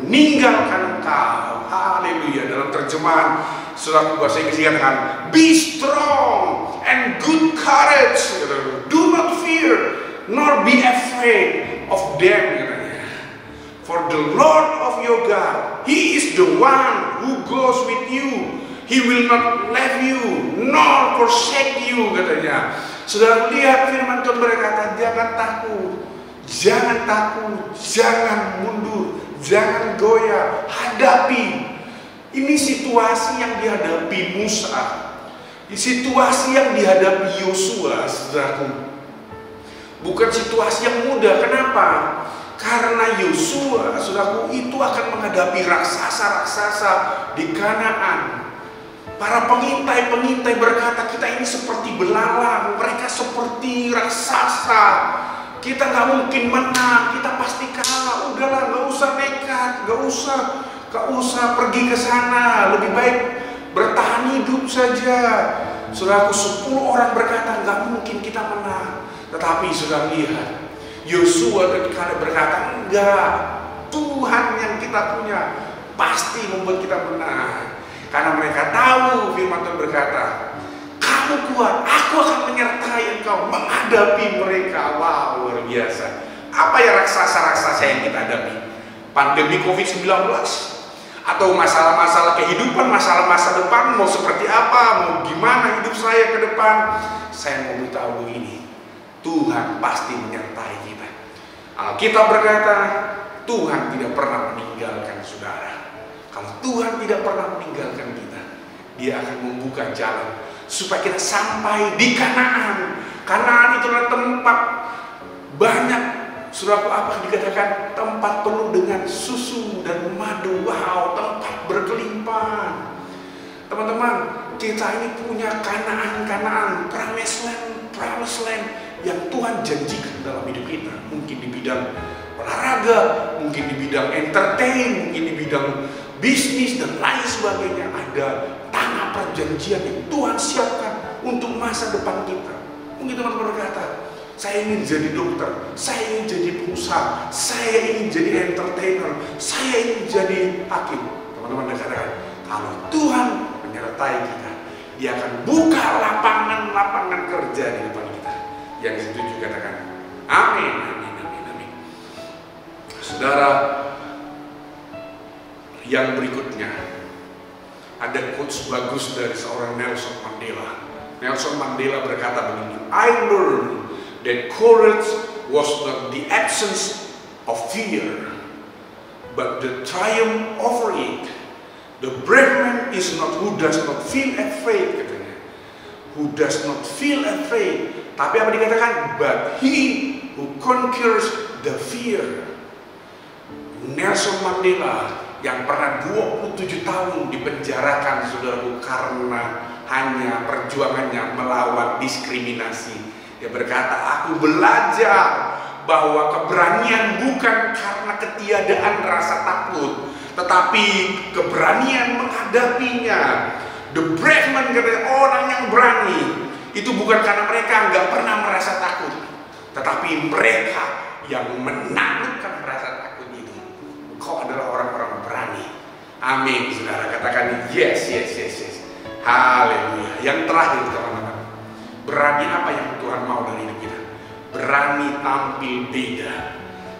S2: meninggalkan engkau. Haleluya. Dalam terjemahan Saudara bahasa Inggris dikatakan, be strong and good courage, do not fear nor be afraid of them. For the Lord of your God, He is the one who goes with you. He will not leave you nor forsake you, katanya. Saudara lihat firman Tuhan berkata, jangan takut, jangan mundur, jangan goyah, hadapi. Ini situasi yang dihadapi Musa, situasi yang dihadapi Yosua, saudaraku. Bukan situasi yang mudah. Kenapa? Karena Yosua, saudaraku, itu akan menghadapi raksasa-raksasa di Kanaan. Para pengintai berkata, kita ini seperti belalang, mereka seperti raksasa. Kita nggak mungkin menang, kita pasti kalah. Udahlah, nggak usah nekat, nggak usah pergi ke sana, lebih baik bertahan hidup saja. Saudaraku, 10 orang berkata nggak mungkin kita menang. Tetapi saudara lihat, Yosua dan Kaleb berkata, enggak, Tuhan yang kita punya pasti membuat kita menang. Karena mereka tahu firman Tuhan berkata, kamu kuat, aku akan menyertai engkau menghadapi mereka. Wow, luar biasa. Apa ya raksasa-raksasa yang kita hadapi? Pandemi COVID-19? Atau masalah-masalah kehidupan, masalah masa depan, mau seperti apa, mau gimana hidup saya ke depan? Saya mau beritahu begini, Tuhan pasti menyertai kita. Alkitab berkata, Tuhan tidak pernah meninggalkan saudara. Kalau Tuhan tidak pernah meninggalkan kita, Dia akan membuka jalan supaya kita sampai di Kanaan. Kanaan itu adalah tempat banyak, saudaraku, apa dikatakan, tempat penuh dengan susu dan madu. Wow, tempat berkelimpahan. Teman-teman, kita ini punya Kanaan, promised land yang Tuhan janjikan dalam hidup kita. Mungkin di bidang olahraga, mungkin di bidang entertain, mungkin di bidang bisnis dan lain sebagainya. Ada tanah perjanjian yang Tuhan siapkan untuk masa depan kita. Mungkin teman-teman berkata, saya ingin jadi dokter, saya ingin jadi pengusaha, saya ingin jadi entertainer, saya ingin jadi hakim. Teman-teman katakan, kalau Tuhan menyertai kita, Dia akan buka lapangan-lapangan kerja di depan kita. Yang setuju katakan, amin, amin, amin, amin. Saudara, yang berikutnya ada quotes bagus dari seorang Nelson Mandela. Nelson Mandela berkata begini, I learned that courage was not the absence of fear, but the triumph over it. The brave man is not who does not feel afraid, katanya. Who does not feel afraid. Tapi apa dikatakan? But he who conquers the fear. Nelson Mandela yang pernah 27 tahun dipenjarakan, saudaraku, karena hanya perjuangannya melawan diskriminasi. Dia berkata, aku belajar bahwa keberanian bukan karena ketiadaan rasa takut, tetapi keberanian menghadapinya. The brave man, katanya, orang yang berani, itu bukan karena mereka nggak pernah merasa takut, tetapi mereka yang menaklukkan rasa takut itu. Kau adalah orang-orang berani. Amin, saudara. Katakan yes, yes, yes, yes. Haleluya. Yang terakhir, teman-teman, berani apa yang Tuhan mau dari hidup kita? Berani tampil beda.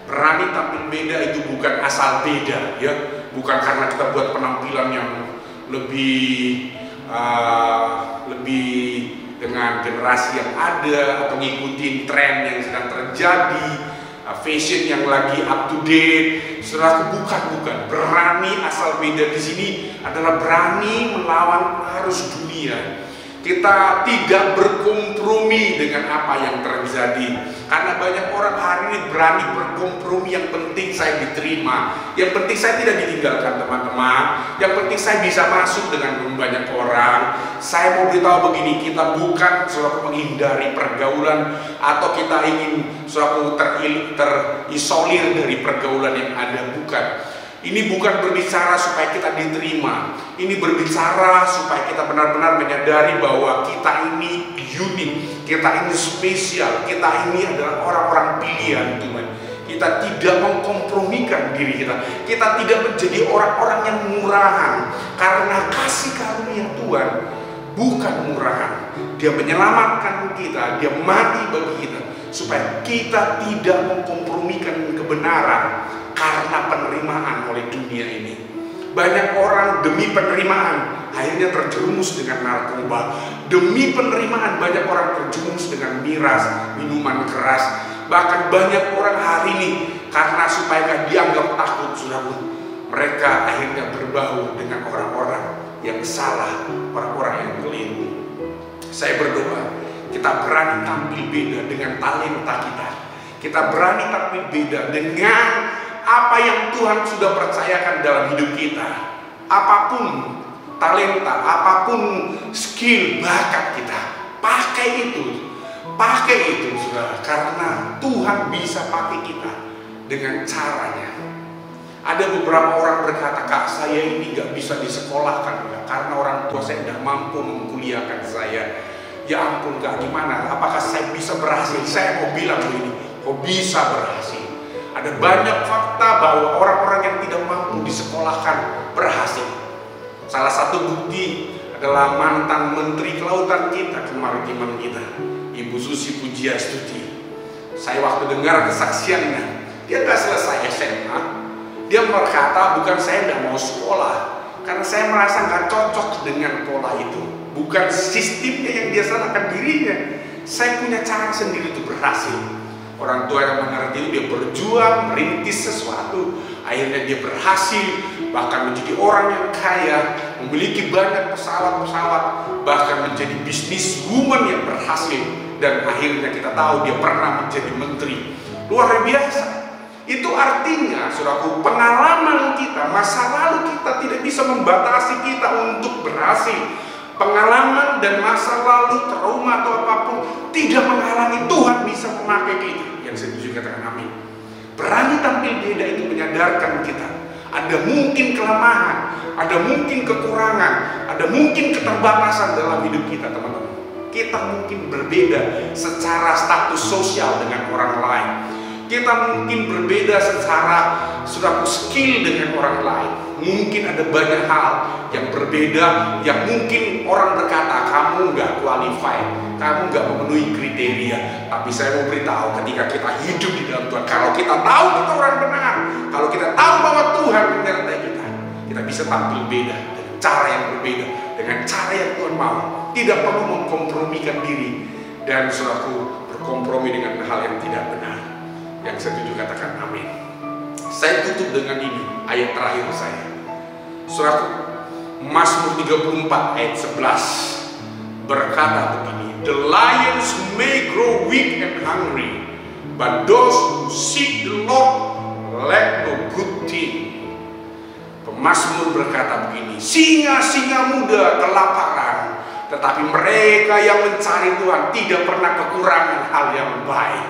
S2: Berani tampil beda itu bukan asal beda, ya. Bukan karena kita buat penampilan yang lebih dengan generasi yang ada atau ngikutin tren yang sedang terjadi, fashion yang lagi up to date. Saudara, bukan. Berani asal beda di sini adalah berani melawan arus dunia. Kita tidak berkompromi dengan apa yang terjadi. Karena banyak orang hari ini berani berkompromi. Yang penting saya diterima, yang penting saya tidak ditinggalkan teman-teman, yang penting saya bisa masuk dengan banyak orang. Saya mau beritahu begini, kita bukan suatu menghindari pergaulan atau kita ingin suatu terisolir dari pergaulan yang ada, bukan. Ini bukan berbicara supaya kita diterima. Ini berbicara supaya kita benar-benar menyadari bahwa kita ini unik, kita ini spesial, kita ini adalah orang-orang pilihan Tuhan. Kita tidak mengkompromikan diri kita. Kita tidak menjadi orang-orang yang murahan. Karena kasih karunia Tuhan bukan murahan. Dia menyelamatkan kita, dia mati bagi kita, supaya kita tidak mengkompromikan kebenaran karena penerimaan oleh dunia ini. Banyak orang demi penerimaan akhirnya terjerumus dengan narkoba. Demi penerimaan banyak orang terjerumus dengan miras, minuman keras. Bahkan banyak orang hari ini karena supaya dianggap takut, saudaraku, mereka akhirnya berbau dengan orang-orang yang salah, orang-orang yang keliru. Saya berdoa kita berani tampil beda dengan talenta kita. Kita berani tampil beda dengan apa yang Tuhan sudah percayakan dalam hidup kita. Apapun talenta, apapun skill, bakat kita, pakai itu, saudara, karena Tuhan bisa pakai kita dengan caranya. Ada beberapa orang berkata, "Kak, saya ini gak bisa disekolahkan ya, karena orang tua saya tidak mampu mengkuliahkan saya." Ya ampun, Kak, gimana? Apakah saya bisa berhasil? Saya mau bilang begini, kok bisa berhasil? Ada banyak fakta bahwa orang-orang yang tidak mampu disekolahkan berhasil. Salah satu bukti adalah mantan Menteri Kelautan kita, kemaritiman kita, Ibu Susi Pujiastuti. Saya waktu dengar kesaksiannya, dia nggak selesai SMA. Dia berkata, bukan saya nggak mau sekolah, karena saya merasa nggak cocok dengan pola itu. Bukan sistemnya yang dia salahkan dirinya. Saya punya cara sendiri untuk berhasil. Orang tua yang mengerti itu, dia berjuang, merintis sesuatu. Akhirnya dia berhasil, bahkan menjadi orang yang kaya, memiliki banyak pesawat-pesawat, bahkan menjadi businesswoman yang berhasil. Dan akhirnya kita tahu dia pernah menjadi menteri. Luar biasa. Itu artinya, saudaraku, pengalaman kita, masa lalu kita tidak bisa membatasi kita untuk berhasil. Pengalaman dan masa lalu, trauma atau apapun tidak menghalangi Tuhan bisa memakai kita. Yang saya setuju katakan amin. Berani tampil beda itu menyadarkan kita ada mungkin kelemahan, ada mungkin kekurangan, ada mungkin keterbatasan dalam hidup kita, teman-teman. Kita mungkin berbeda secara status sosial dengan orang lain. Kita mungkin berbeda secara skill dengan orang lain. Mungkin ada banyak hal yang berbeda, yang mungkin orang berkata kamu nggak qualified, kamu nggak memenuhi kriteria. Tapi saya mau beritahu, ketika kita hidup di dalam Tuhan, kalau kita tahu kita orang benar, kalau kita tahu bahwa Tuhan menyertai kita bisa tampil beda dengan cara yang berbeda, dengan cara yang Tuhan mau. Tidak perlu mengkompromikan diri dan saudaraku berkompromi dengan hal yang tidak benar. Yang setuju katakan amin. Saya tutup dengan ini ayat terakhir saya. Saudaraku, Mazmur 34 ayat 11 berkata begini, "The lions may grow weak and hungry, but those who seek the Lord lack no good thing." Pemazmur berkata begini, singa-singa muda kelaparan, tetapi mereka yang mencari Tuhan tidak pernah kekurangan hal yang baik.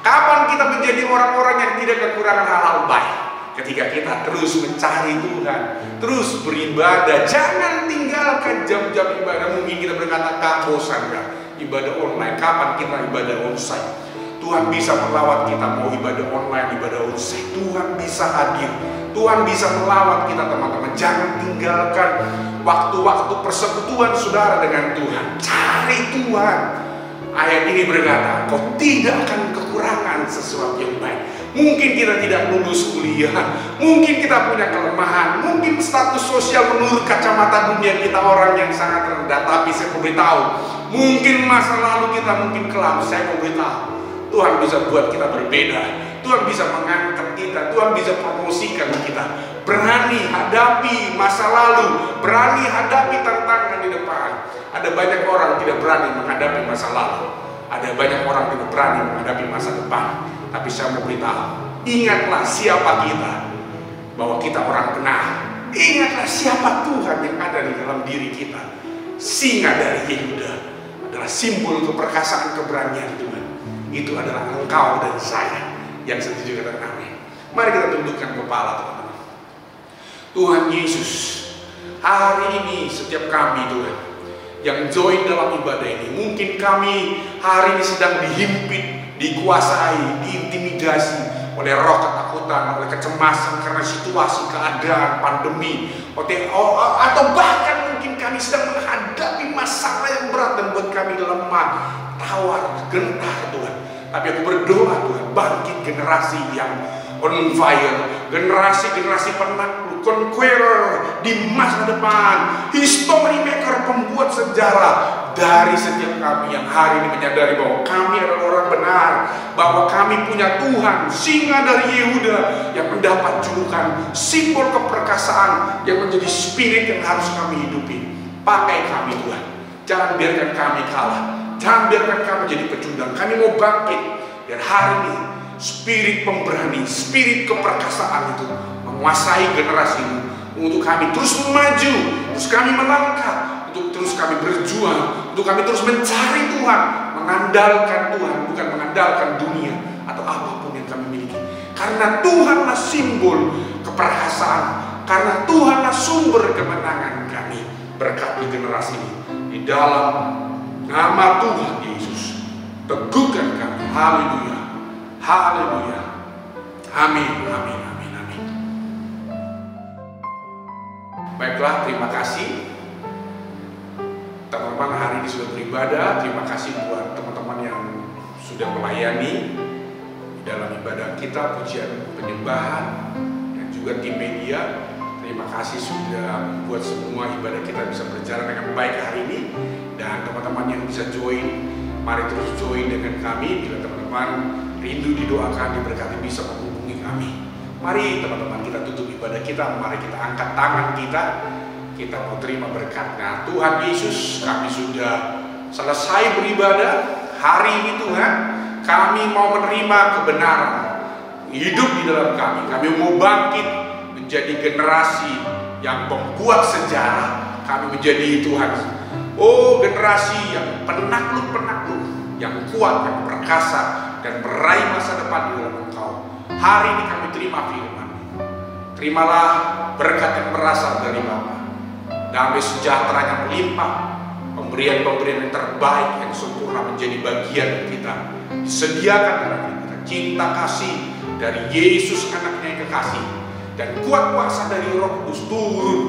S2: Kapan kita menjadi orang-orang yang tidak kekurangan hal-hal baik? Ketika kita terus mencari Tuhan, terus beribadah. Jangan tinggalkan jam-jam ibadah. Mungkin kita berkata, "Kak, bosan gak ibadah online? Kapan kita ibadah onsite?" Tuhan bisa melawat kita, mau ibadah online, ibadah onsite. Tuhan bisa hadir, Tuhan bisa melawat kita, teman-teman. Jangan tinggalkan waktu-waktu persekutuan saudara dengan Tuhan. Cari Tuhan. Ayat ini berkata, kau tidak akan kekurangan sesuatu yang baik. Mungkin kita tidak lulus kuliah, mungkin kita punya kelemahan, mungkin status sosial menurut kacamata dunia kita orang yang sangat rendah. Tapi saya mau beritahu, mungkin masa lalu kita mungkin kelam. Saya mau beritahu, Tuhan bisa buat kita berbeda. Tuhan bisa mengangkat kita, Tuhan bisa promosikan kita. berani hadapi masa lalu, berani hadapi tantangan di depan. Ada banyak orang tidak berani menghadapi masa lalu, ada banyak orang tidak berani menghadapi masa depan. Tapi saya mau beritahu, ingatlah siapa kita, bahwa kita orang benar. Ingatlah siapa Tuhan yang ada di dalam diri kita. Singa dari Yehuda adalah simbol keperkasaan keberanian Tuhan. Itu adalah engkau dan saya. Yang setuju katakan amin. Mari kita tundukkan kepala, teman-teman. Tuhan Yesus, hari ini setiap kami Tuhan yang join dalam ibadah ini, mungkin kami hari ini sedang dihimpit, dikuasai, diintimidasi oleh roh ketakutan, oleh kecemasan karena situasi, keadaan, pandemi, atau bahkan mungkin kami sedang menghadapi masalah yang berat dan buat kami lemah, tawar, gentar Tuhan. Tapi aku berdoa Tuhan, bangkit generasi yang on fire, generasi penakluk, conqueror di masa depan, history maker, pembuat sejarah dari setiap kami yang hari ini menyadari bahwa kami adalah orang benar, bahwa kami punya Tuhan, singa dari Yehuda yang mendapat julukan simbol keperkasaan yang menjadi spirit yang harus kami hidupi. Pakai kami Tuhan, jangan biarkan kami kalah, jangan biarkan kami jadi pecundang. Kami mau bangkit dan hari ini spirit pemberani, spirit keperkasaan itu menguasai generasi ini, untuk kami terus maju, terus kami melangkah, untuk terus kami berjuang, untuk kami terus mencari Tuhan, mengandalkan Tuhan, bukan mengandalkan dunia atau apapun yang kami miliki. Karena Tuhanlah simbol keperkasaan, karena Tuhanlah sumber kemenangan kami. Berkati generasi ini di dalam nama Tuhan Yesus, teguhkan kami. Haleluya, haleluya, amin, amin, amin, amin. Baiklah, terima kasih teman-teman hari ini sudah beribadah. Terima kasih buat teman-teman yang sudah melayani di dalam ibadah kita, pujian penyembahan, dan juga tim media. Terima kasih sudah membuat semua ibadah kita bisa berjalan dengan baik hari ini. Dan teman-teman yang bisa join, mari terus join dengan kami. Bila teman-teman rindu didoakan, diberkati, bisa menghubungi kami. Mari teman-teman kita tutup ibadah kita. Mari kita angkat tangan kita. Kita mau terima berkat-Nya. Tuhan Yesus, kami sudah selesai beribadah hari ini Tuhan. Kami mau menerima kebenaran hidup di dalam kami. Kami mau bangkit menjadi generasi yang membuat sejarah. Kami menjadi Tuhan, generasi yang penakluk-penakluk, yang kuat, yang perkasa, dan meraih masa depan di dalam Engkau. Hari ini kami terima firman. Terimalah berkat yang berasal dari Bapa, damai sejahtera yang melimpah, pemberian-pemberian yang terbaik, yang sempurna menjadi bagian kita. Disediakan dalam kita cinta kasih dari Yesus anaknya yang kekasih, dan kuat kuasa dari Roh Kudus turun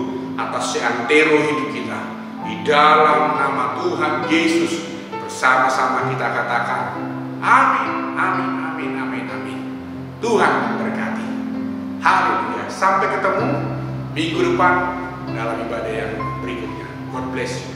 S2: atas seantero hidup kita. Di dalam nama Tuhan Yesus, bersama-sama kita katakan amin, amin, amin, amin, amin. Tuhan memberkati. Haleluya. Sampai ketemu minggu depan dalam ibadah yang berikutnya. God bless you.